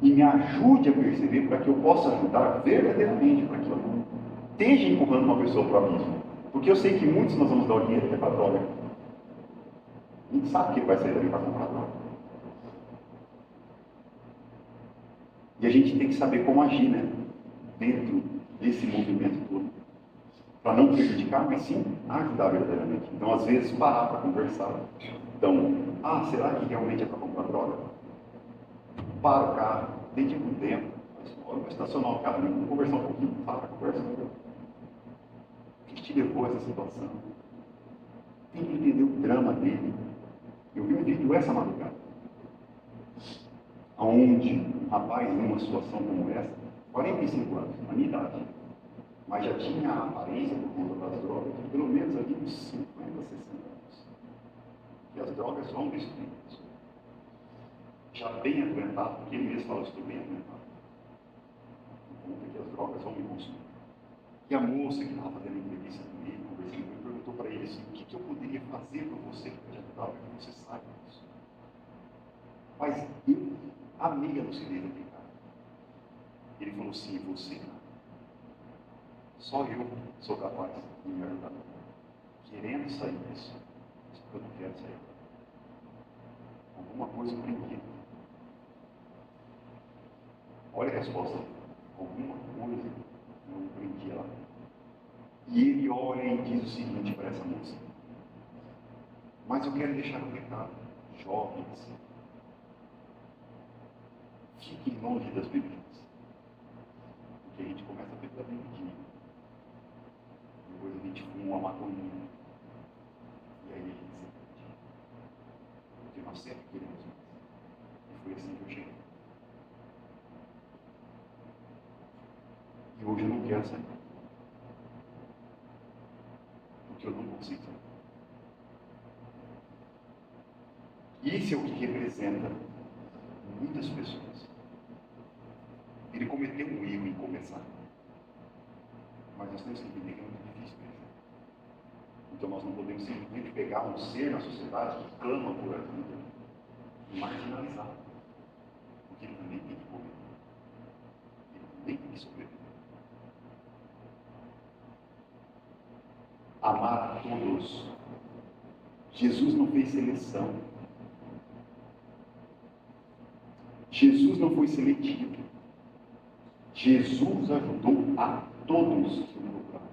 e me ajude a perceber para que eu possa ajudar verdadeiramente, para que eu não esteja empurrando uma pessoa para o abismo. Porque eu sei que muitos nós vamos dar o dinheiro que é para a droga. A gente sabe que ele vai sair dali para comprar droga. E a gente tem que saber como agir, né? Dentro desse movimento todo. Para não prejudicar, mas sim ajudar verdadeiramente. Então, às vezes, parar para conversar. Então, será que realmente é para comprar droga? Para o carro, dedica um tempo, vai estacionar o carro ali, vamos conversar um pouquinho, conversa. O que te levou a essa situação? Tem que entender o drama dele. Eu vi um vídeo essa madrugada, onde um rapaz, numa situação como essa, 45 anos, na minha idade, mas já tinha a aparência por conta das drogas, de pelo menos ali uns 50, 60 anos. E as drogas vão destruir a pessoa. Já bem aguentado, porque ele mesmo fala, estou bem aguentado. Por conta que as drogas vão me consumir. E a moça que estava fazendo entrevista comigo, conversando comigo, perguntou para ele assim, o que eu poderia fazer para você para te ajudar, para que você saiba disso. Mas eu amei a lucidez daquele cara. Ele falou, sim, você, cara. Só eu sou capaz de me ajudar. Querendo sair disso, eu não quero sair. Alguma coisa prendida. Olha a resposta. Alguma coisa não prendia lá. E ele olha e diz o seguinte para essa moça. Mas eu quero deixar um recado. Jovens, fiquem longe das bebidas. Porque a gente começa a beber bebidinha. Depois a gente fuma uma maconhinha. E aí a gente se perde. Porque nós sempre queremos mais. E foi assim que eu cheguei. E hoje eu não quero sair. Porque eu não consigo sair. Isso é o que representa muitas pessoas. Ele cometeu um erro em começar. Mas nós temos que entender que é muito difícil mesmo. Então nós não podemos simplesmente pegar um ser na sociedade que clama por ajuda e marginalizar. Porque ele também tem que comer. Ele também tem que sobreviver. Amar a todos. Jesus não fez seleção. Jesus não foi seletivo. Jesus ajudou a todos que o procuraram.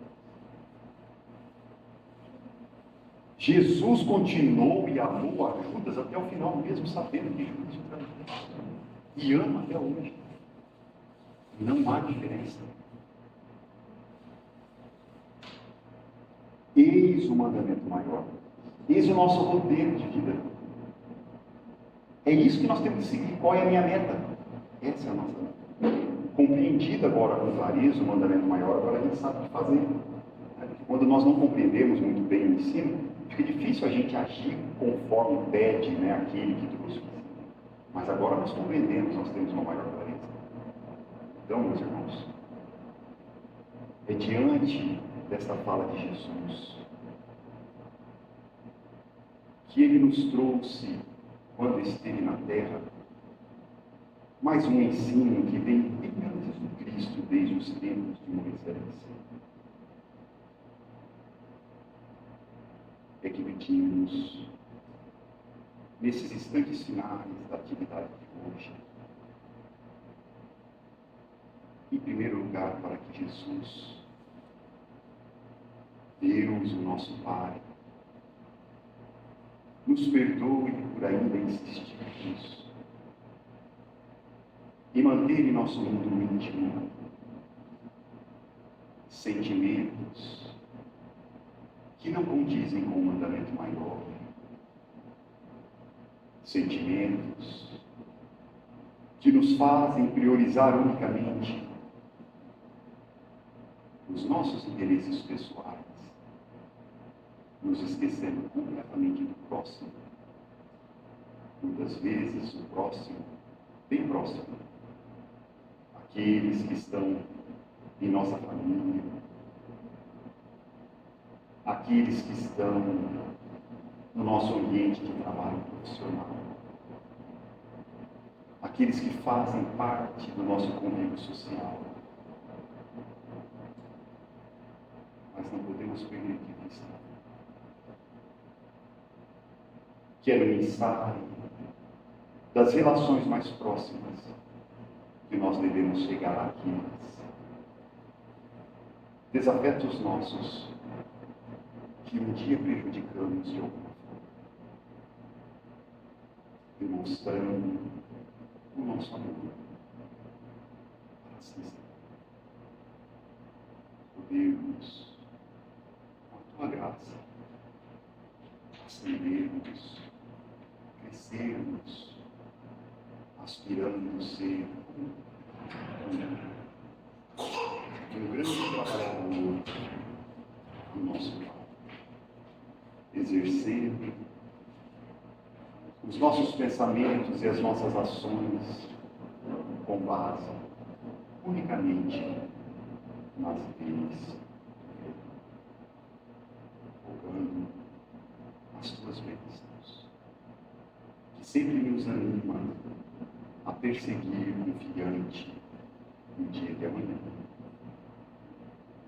Jesus continuou e amou a Judas até o final, mesmo sabendo que Judas o traiu. E ama até hoje. Não há diferença. Eis o mandamento maior. Eis o nosso roteiro de vida. É isso que nós temos que seguir. Qual é a minha meta? Essa é a nossa meta. Compreendido agora com clareza o mandamento maior, agora a gente sabe o que fazer. Quando nós não compreendemos muito bem o ensino, fica difícil a gente agir conforme pede aquele que trouxe o ensino. Mas agora nós compreendemos, nós temos uma maior clareza. Então, meus irmãos, é diante desta fala de Jesus que ele nos trouxe, quando esteve na terra, mais um ensino que vem bem antes do Cristo, desde os tempos de Moisés. É que pedimos, nesses instantes finais da atividade de hoje, em primeiro lugar, para que Jesus, Deus, o nosso Pai, nos perdoe por ainda insistirmos e manter em nosso mundo íntimo sentimentos que não condizem com o mandamento maior, sentimentos que nos fazem priorizar unicamente os nossos interesses pessoais, nos esquecendo completamente do próximo. Muitas vezes o próximo, bem próximo, aqueles que estão em nossa família, aqueles que estão no nosso ambiente de trabalho profissional, aqueles que fazem parte do nosso convívio social. Mas não podemos perder de vista que é no ensaio das relações mais próximas que nós devemos chegar àqueles desafetos nossos que um dia prejudicamos de alguma forma, demonstrando o nosso amor para si. Podermos, com a tua graça, ascendermos, crescermos, aspirando ser um grande trabalhador do nosso Pai, exercendo os nossos pensamentos e as nossas ações com base unicamente nas leis, rogando as tuas bênçãos, que sempre nos anima a perseguir confiante no dia de amanhã.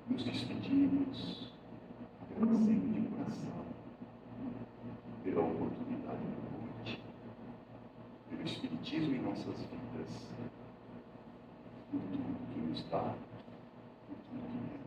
Nos despedimos agradecendo de coração pela oportunidade da noite, pelo Espiritismo em nossas vidas, por tudo que nos dá, por tudo que